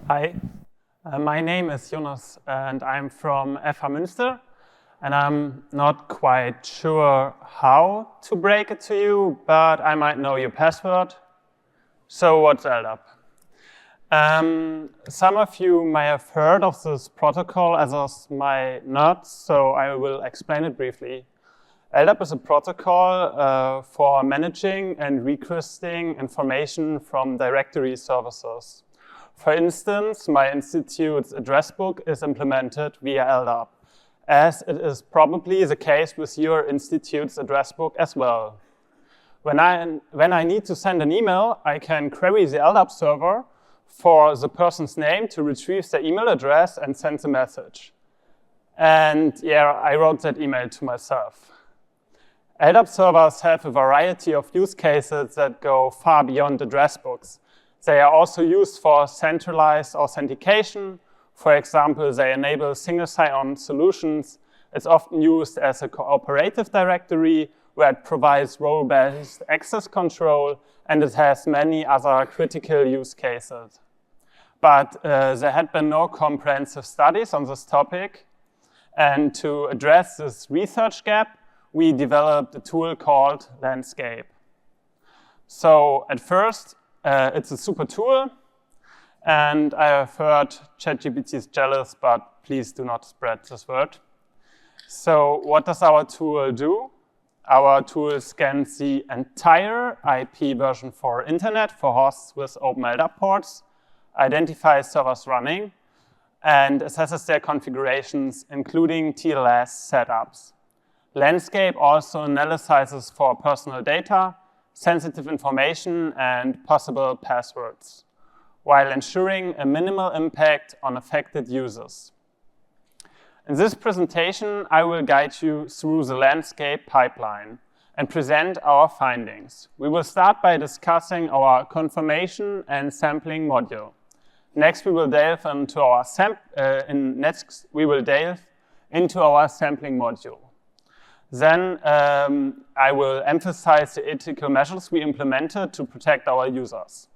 Hi, my name is Jonas and I'm from FH Münster, and I'm not quite sure how to break it to you, but I might know your password. So what's LDAP? Some of you may have heard of this protocol, as my not, so I will explain it briefly. LDAP is a protocol for managing and requesting information from directory services. For instance, my institute's address book is implemented via LDAP, as it is probably the case with your institute's address book as well. When I need to send an email, I can query the LDAP server for the person's name to retrieve their email address and send the message. And yeah, I wrote that email to myself. LDAP servers have a variety of use cases that go far beyond address books. They are also used for centralized authentication. For example, they enable single sign-on solutions. It's often used as a cooperative directory where it provides role-based access control, and it has many other critical use cases. But there had been no comprehensive studies on this topic. And to address this research gap, we developed a tool called LanDscAPe. So at first, it's a super tool, and I have heard ChatGPT is jealous, but please do not spread this word. So what does our tool do? Our tool scans the entire IP version for internet for hosts with open LDAP ports, identifies servers running, and assesses their configurations, including TLS setups. LanDscAPe also analyzes for personal data, sensitive information, and possible passwords, while ensuring a minimal impact on affected users. In this presentation, I will guide you through the LanDscAPe pipeline and present our findings. We will start by discussing our confirmation and sampling module. Next, we will delve into our sampling module. Then I will emphasize the ethical measures we implemented to protect our users.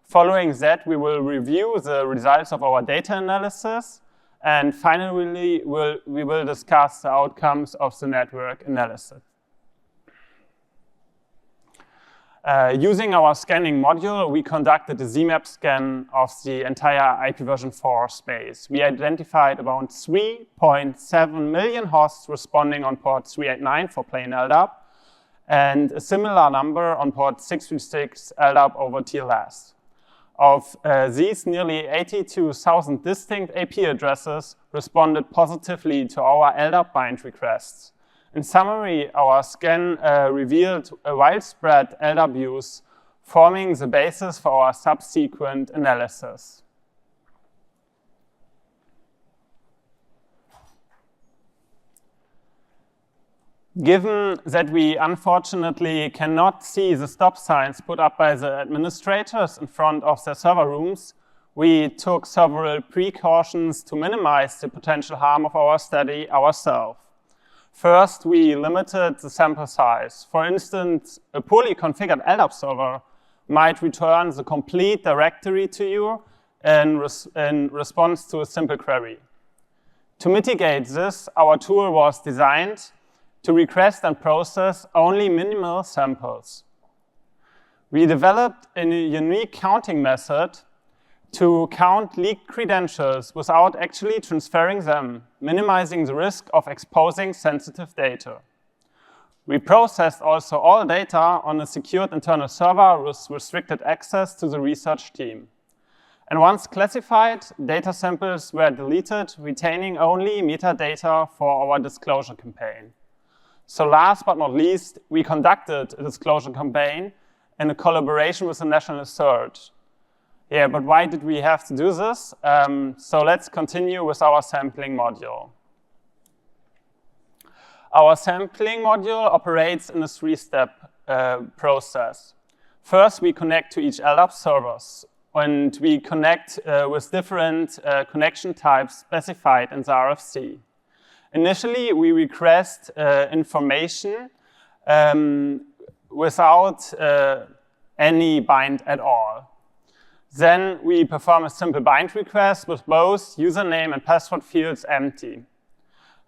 Following that, we will review the results of our data analysis, and finally, we will discuss the outcomes of the network analysis. Using our scanning module, we conducted a ZMAP scan of the entire IPv4 space. We identified about 3.7 million hosts responding on port 389 for plain LDAP, and a similar number on port 636 LDAP over TLS. Of these, nearly 82,000 distinct AP addresses responded positively to our LDAP bind requests. In summary, our scan revealed a widespread LDAP use, forming the basis for our subsequent analysis. Given that we unfortunately cannot see the stop signs put up by the administrators in front of their server rooms, we took several precautions to minimize the potential harm of our study ourselves. First, we limited the sample size. For instance, a poorly configured LDAP server might return the complete directory to you in response to a simple query. To mitigate this, our tool was designed to request and process only minimal samples. We developed a unique counting method to count leaked credentials without actually transferring them, minimizing the risk of exposing sensitive data. We processed also all data on a secured internal server with restricted access to the research team. And once classified, data samples were deleted, retaining only metadata for our disclosure campaign. So last but not least, we conducted a disclosure campaign in a collaboration with the National Search. Yeah, but why did we have to do this? So let's continue with our sampling module. Our sampling module operates in a three-step process. First, we connect to each LDAP servers, and we connect with different connection types specified in the RFC. Initially, we request information without any bind at all. Then we perform a simple bind request with both username and password fields empty.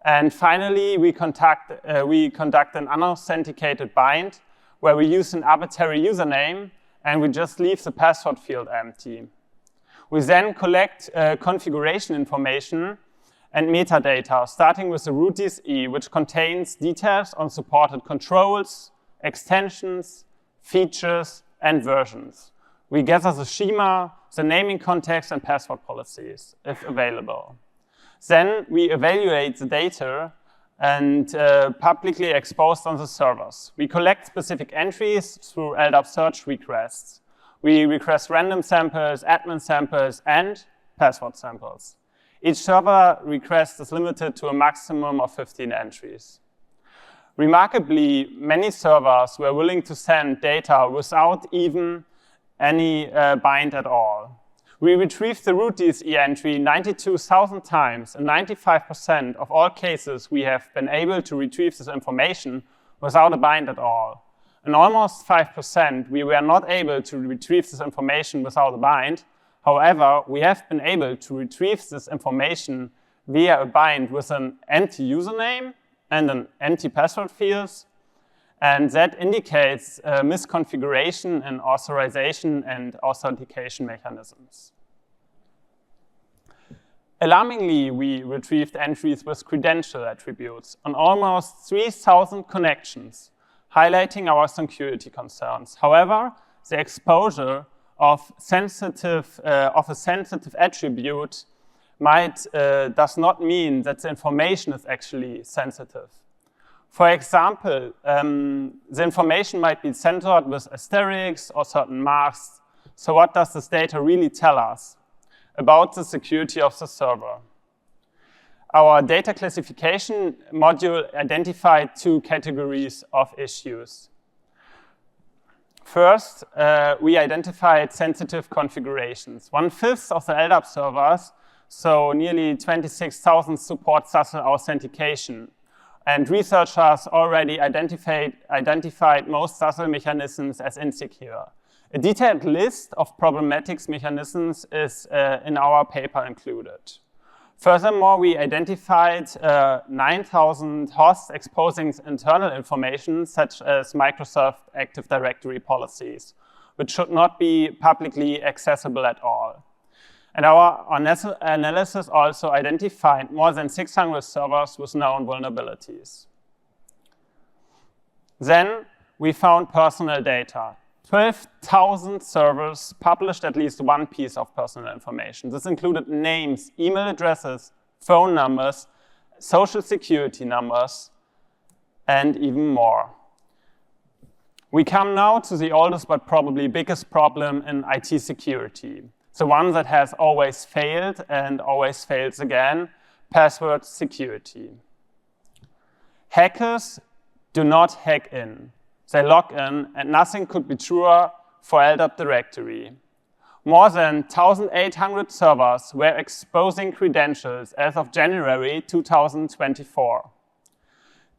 And finally, we conduct an unauthenticated bind where we use an arbitrary username and we just leave the password field empty. We then collect configuration information and metadata, starting with the root DSE, which contains details on supported controls, extensions, features, and versions. We gather the schema, the naming context, and password policies, if available. Then we evaluate the data and publicly exposed on the servers. We collect specific entries through LDAP search requests. We request random samples, admin samples, and password samples. Each server request is limited to a maximum of 15 entries. Remarkably, many servers were willing to send data without even any bind at all. We retrieved the root DSE entry 92,000 times. In 95% of all cases, we have been able to retrieve this information without a bind at all. In almost 5%, we were not able to retrieve this information without a bind. However, we have been able to retrieve this information via a bind with an empty username and an empty password fields. And that indicates misconfiguration in authorization and authentication mechanisms. Alarmingly, we retrieved entries with credential attributes on almost 3,000 connections, highlighting our security concerns. However, the exposure of a sensitive attribute does not mean that the information is actually sensitive. For example, the information might be censored with asterisks or certain marks. So what does this data really tell us about the security of the server? Our data classification module identified two categories of issues. First, we identified sensitive configurations. 1/5 of the LDAP servers, so nearly 26,000, support SSL authentication. And researchers already identified most SSL mechanisms as insecure. A detailed list of problematic mechanisms is in our paper included. Furthermore, we identified 9,000 hosts exposing internal information, such as Microsoft Active Directory policies, which should not be publicly accessible at all. And our analysis also identified more than 600 servers with known vulnerabilities. Then we found personal data. 12,000 servers published at least one piece of personal information. This included names, email addresses, phone numbers, social security numbers, and even more. We come now to the oldest but probably biggest problem in IT security. The one that has always failed and always fails again, password security. Hackers do not hack in. They log in, and nothing could be truer for LDAP directory. More than 1,800 servers were exposing credentials as of January 2024.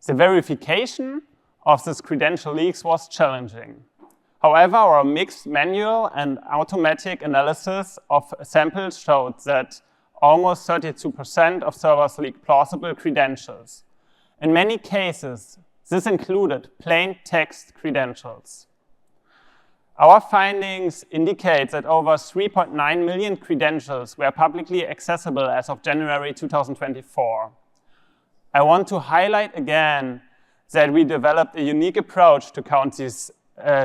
The verification of these credential leaks was challenging. However, our mixed manual and automatic analysis of samples showed that almost 32% of servers leaked plausible credentials. In many cases, this included plain text credentials. Our findings indicate that over 3.9 million credentials were publicly accessible as of January 2024. I want to highlight again that we developed a unique approach to count these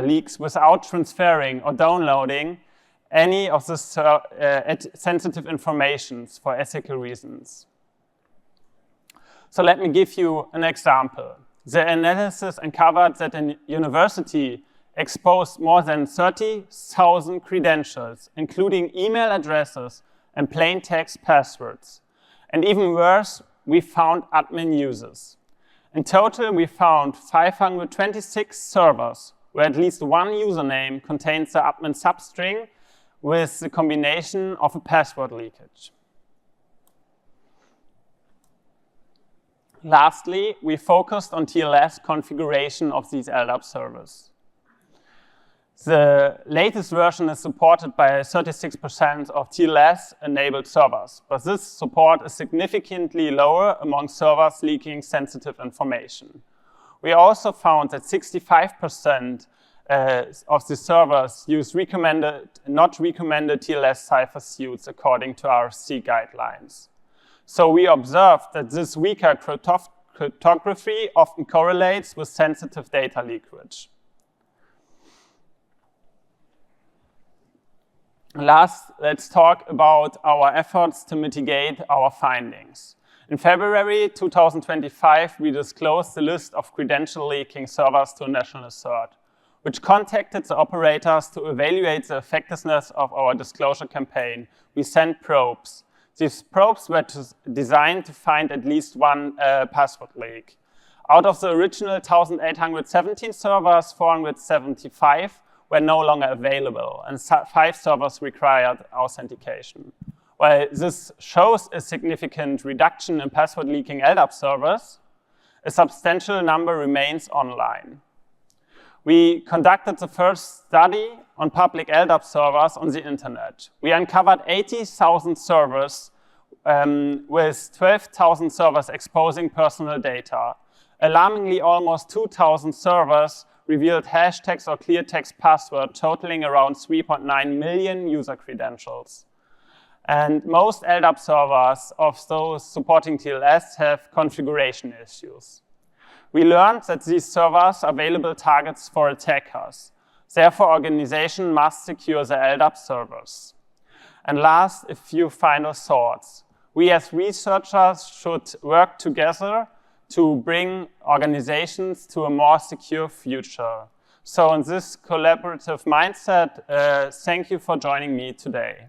leaks without transferring or downloading any of the sensitive information for ethical reasons. So let me give you an example. The analysis uncovered that a university exposed more than 30,000 credentials, including email addresses and plain text passwords. And even worse, we found admin users. In total, we found 526 servers where at least one username contains the admin substring with the combination of a password leakage. Lastly, we focused on TLS configuration of these LDAP servers. The latest version is supported by 36% of TLS-enabled servers, but this support is significantly lower among servers leaking sensitive information. We also found that 65% of the servers use not recommended TLS cipher suits according to RFC guidelines. So we observed that this weaker cryptography often correlates with sensitive data leakage. Last, let's talk about our efforts to mitigate our findings. In February 2025, we disclosed the list of credential leaking servers to National Cert, which contacted the operators to evaluate the effectiveness of our disclosure campaign. We sent probes. These probes were designed to find at least one password leak. Out of the original 1,817 servers, 475 were no longer available, and 5 servers required authentication. While this shows a significant reduction in password leaking LDAP servers, a substantial number remains online. We conducted the first study on public LDAP servers on the internet. We uncovered 80,000 servers with 12,000 servers exposing personal data. Alarmingly, almost 2,000 servers revealed hashtags or clear text password totaling around 3.9 million user credentials. And most LDAP servers of those supporting TLS have configuration issues. We learned that these servers are available targets for attackers. Therefore, organizations must secure their LDAP servers. And last, a few final thoughts. We as researchers should work together to bring organizations to a more secure future. So in this collaborative mindset, thank you for joining me today.